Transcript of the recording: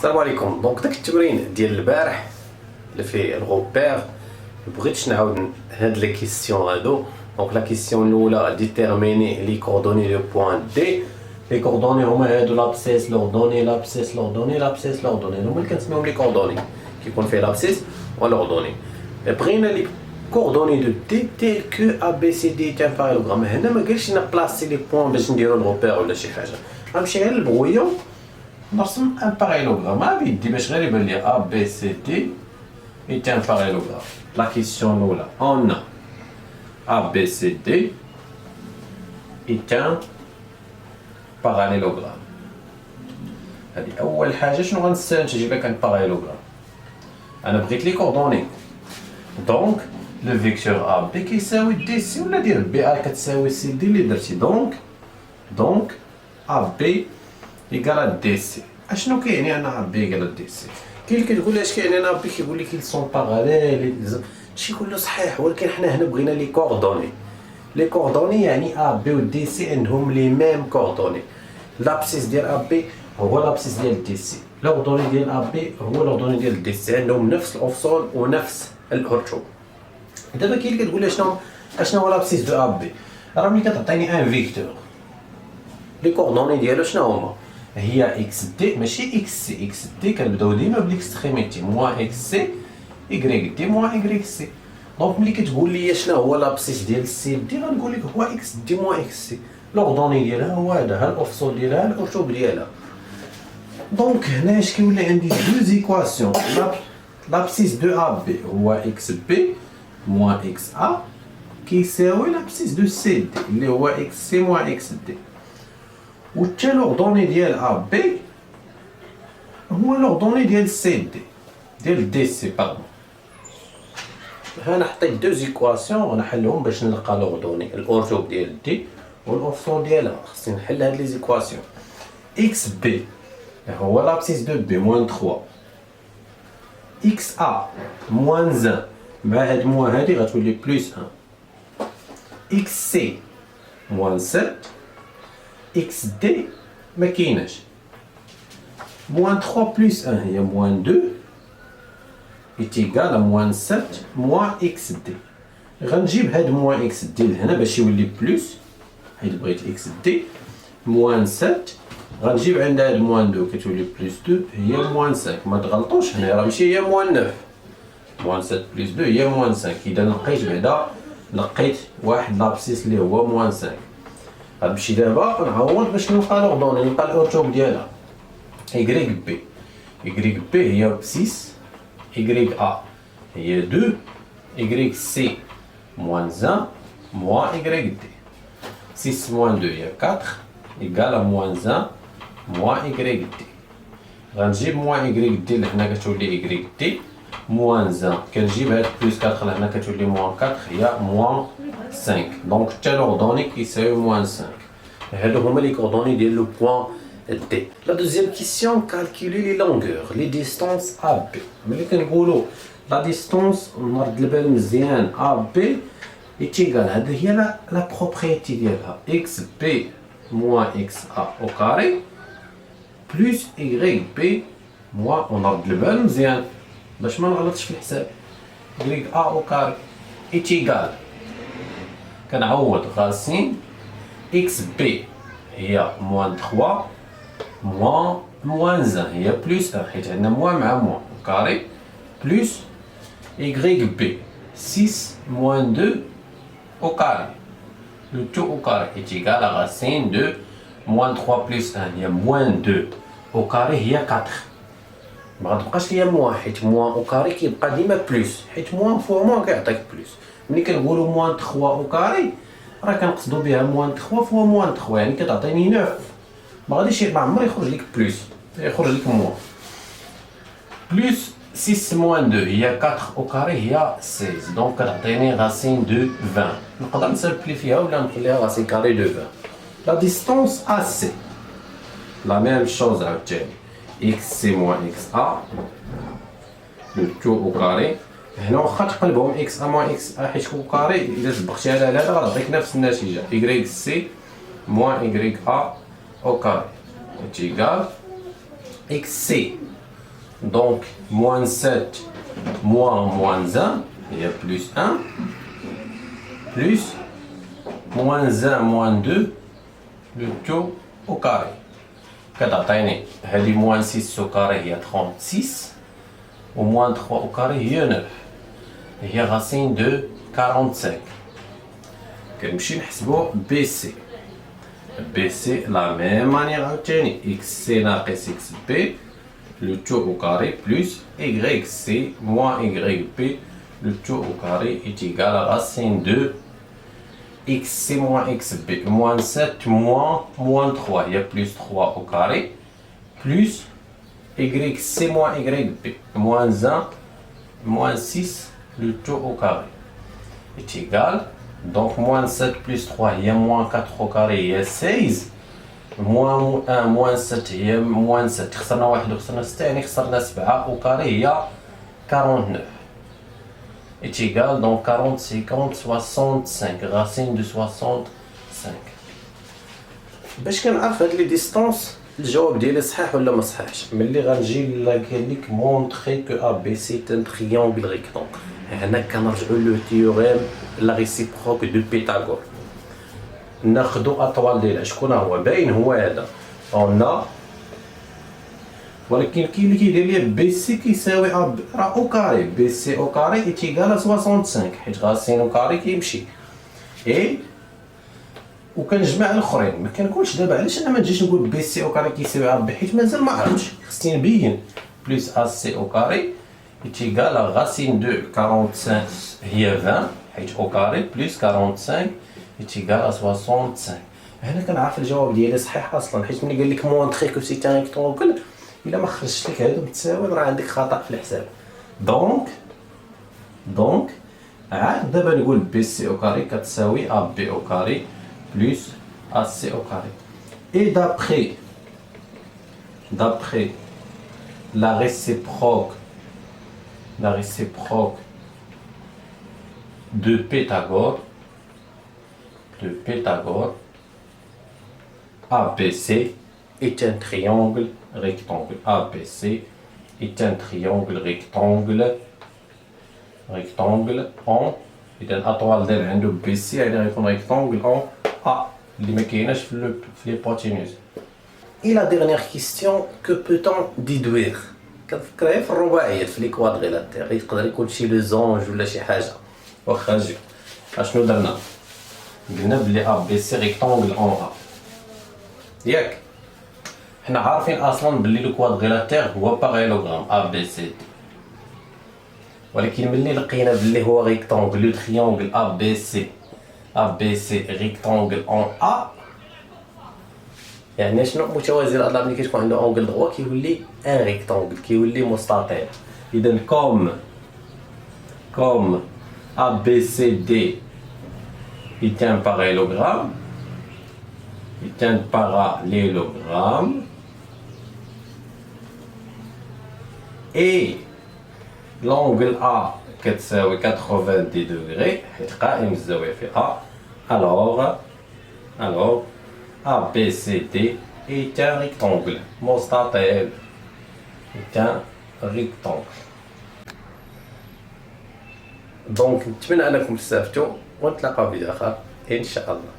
السلام عليكم. دونك داك التمرين ديال البارح اللي فيه الغوبير بغيتش نعاود هاد لي كيسيون هادو. دونك لا كيسيون الاولى ديتيرميني لي كوردوني دو بوين دي. لي كوردوني هما هادو لابسيس لوردوني لابسيس لوردوني لابسيس لوردوني، هما اللي كنسميهم لي كوردوني كيكون فيه لابسيس ولوردوني. بغينا لي كوردوني دو دي تيل كو ا بي سي دي تاع بارالوغرام. هنا ما قالش لنا بلاصي لي بوين باش نديرو الغوبير ولا شي حاجه، غنمشي غير للبغويه نرسم ان بارالوغرام بيدي باش غير يبان لي ا بي سي دي est un parallélogramme. La question là, on a ABCD est un parallélogramme. هذه أول حاجة شنو غنستنتج إلا كان parallélogramme. أنا بغيت لي كوردوني. دونك لو فيكتور A B كيساوي دي سي ولا ديال بي A كتساوي سي دي اللي درتي. دونك A B إيكال دي سي. أشنو كيعني أنا A B إيكال دي سي؟ كاين اللي كتقول اش كاين انا بي كيقول لك سون باراليل شي كله صحيح، ولكن حنا هنا بغينا لي كوردوني. لي كوردوني يعني ا بي و دي سي عندهم لي ميم كوردوني. لابسيس ديال ا بي هو لابسيس ديال دي سي، لوردوني ديال ا بي هو لوردوني ديال دي سي، عندهم نفس الاوفسول ونفس الارتو. دابا كاين اللي كتقول اشنو هو لابسيس دو ا بي. راه ملي كتعطيني ان فيكتور لي كوردوني ديالو شنو هما؟ هي اكس دي ماشي اكس سي. اكس دي كنبداو ديما بالاكستريميتي موان اكس سي ايكغيك دي موان ايكغيك سي. دونك ملي كتقول لي شنو هو لابسيس ديال السي دي غنقول لك هو اكس دي موان اكس سي. لوردوني ديالها هو هذا، ها الاوفسول ديالها الارتوب ديالها. دونك هنا اش كيولي عندي دو زيكواسيون. لابسيس دو ا بي هو اكس بي موان اكس ا كيساوي لابسيس دو سي دي اللي هو اكس سي موان اكس دي. و حتى لوردوني ديال ا بي هو لوردوني ديال سي دي ديال دي سي باردون. هنا حطيت دو زيكواسيون غنحلهم باش نلقى لوردوني الاورتوب ديال دي والاوفسول ديالها. خصني نحل هاد لي زيكواسيون. اكس بي هو لابسيس دو بي موان 3، اكس ا موان 1 مع هاد موان هادي غتولي بلوس 1، اكس سي موان 7، اكس دي ما كايناش. موان 3 بلس 1 هي موان 2 est égal à موان 7 موان اكس دي. غنجيب هاد موان اكس دي لهنا باش يولي بلس حيت بغيت اكس دي. موان 7 غنجيب عند هاد موان 2 كتولي بلس 2 هي موان 5. ما تغلطوش هنا راه ماشي هي موان 9. موان 7 بلس 2 هي موان 5. اذا لقيت واحد لابسيس اللي هو موان 5. غنمشي دابا نعوض باش نلقى لوردوني، نلقى الاورتوب ديالها. ايكغيك بي هي 6، ايكغيك ا هي 2، ايكغيك سي موان 1 موان ايكغيك دي. 6 موان 2 هي 4 ايكال موان 1 موان ايكغيك دي. غنجيب موان ايكغيك دي لهنا كتولي ايكغيك دي موان 1. كنجيب هاد بلس 4 لهنا كتولي موان 4 هي موان 5. دونك حتى لوردوني كيساوي موان 5. هادو هما لي كوردوني ديال لو بوين دي. لا دوزيام كيسيون كالكولي لي لونغور لي ديستونس ا بي. ملي كنقولوا لا ديستونس نرد البال مزيان ا بي ايتيغال هذه هي لا بروبريتي ديالها اكس بي موان اكس ا او كاري بلس ايغريك بي موان ونرد البال مزيان باش ما نغلطش في الحساب. ايغريك ا او كاري ايتيغال كنعوض غاسين اكس بي هي موان 3 موان 1 هي بلس 1 حيت عندنا موان مع موان كاري بلس ايكغيك بي 6 موان 2 او كاري لو تو او كاري ايتيغال غاسين دو موان 3 بلس 1 هي موان 2 او كاري هي 4. ما غتبقاش ليا موان حيت موان او كاري كيبقى ديما بلس حيت موان فوا موان كيعطيك بلس. ملي كنقولوا موان 3 او كاري راه كنقصدوا بها موان 3 فوا موان 3 يعني كتعطيني 9. ما غاديش ما عمر يخرج لك بلس، يخرج لك موان. بلس 6 موان 2 هي 4 او كاري هي 16. دونك كتعطيني غاسين دو 20. نقدر نسامبلي فيها ولا نخليها غاسين كاري دو 20. لا ديستونس ا سي لا ميم شوز عاوتاني اكس سي موان اكس ا لو تو او كاري. هنا واخا تقلبهم اكس ا موان اكس ا حيت او كاري الا طبقتي على هذا غتعطيك نفس النتيجه ايكغيك سي موان ايكغيك ا au carré est égal xc Donc, moins 7 moins 1, il y a plus 1, plus moins 1 moins 2, le tout au carré. كتعطيني هذه moins 6 au carré هي 36 و moins 3 au carré هي 9 هي racine de 45. كنمشي نحسبو بي سي. بي سي لا ميم مانيير عاوتاني اكس سي ناقص اكس بي le tout au carré plus YC moins YB, le tout au carré est égal à racine de XC moins XB, moins 7 moins 3, il y a plus 3 au carré, plus YC moins YB, moins 1, moins 6, le tout au carré est égal, donc moins 7 plus 3, il y a moins 4 au carré, il y a 16, moins 1 moins 7 هي moins 7 خسرنا واحد وخسرنا 6 يعني خسرنا 7 au carré هي 49 est égal donc 40 50 65 racine de 65. باش كنعرف هاد لي ديستونس الجواب ديالي صحيح ولا ما صحيحش ملي غنجي قال لك مونطري كو ا بي سي ان تريونغل ريكتونغل هنا كنرجعوا لو تيوريم لا ريسيبروك دو بيتاغور ناخدو اطوال ديالها شكون هو باين هو هذا قلنا ولكن كاين اللي كيدير لي بي سي كيساوي راه او كاري بي سي او كاري ايتيغال 65 حيت غاسين او كاري كيمشي اي وكنجمع الاخرين ما كنقولش دابا علاش انا ما نجيش نقول بي سي او كاري كيساوي ا بي حيت مازال ما عرفتش خصني نبين بلس ا سي او كاري ايتيغال غاسين دو 45 هي 20 حيت او كاري بلس 45 est égal à 65. هنا كنعرف الجواب ديالي صحيح اصلا حيت ملي قال لك مونطري كو سي ان ريكتونغل الا ما خرجش لك هادو متساويين راه عندك خطا في الحساب. دونك عاد دابا نقول بي سي او كاري كتساوي ا بي او كاري بلس ا سي او كاري. اي d'après la réciproque de Pythagore ABC est un triangle rectangle. ABC est un triangle rectangle en إذا الأطوال ديال عنده BC يعني غيكون rectangle en A اللي ما كايناش في l'hypoténuse. Et la dernière question, que peut-on déduire؟ كنفكرها في الرباعيات في لي كوادريلاتير يقدر يكون شي لوزونج ولا شي حاجة واخا نجيو اشنو درنا؟ قلنا بلي ا بي سي ريكتونغل اون ا ياك حنا عارفين اصلا بلي لو كوادريلاتير هو بارالوغرام ا بي سي دي ولكن ملي لقينا بلي هو ريكتونغل لو تريونغل ا بي سي ريكتونغل اون ا يعني شنو متوازي الأضلاع ملي كتكون عنده اونغل دروا كيولي ان ريكتونغل كيولي مستطيل. اذا كوم ا بي سي دي est un parallélogramme, et l'angle A كتساوي 90 degrés حيت قائم الزاوية في A alors ABCD est un rectangle مستطيل est un rectangle. دونك نتمنى انكم استفدتوا ونتلاقاو في فيديو اخر ان شاء الله.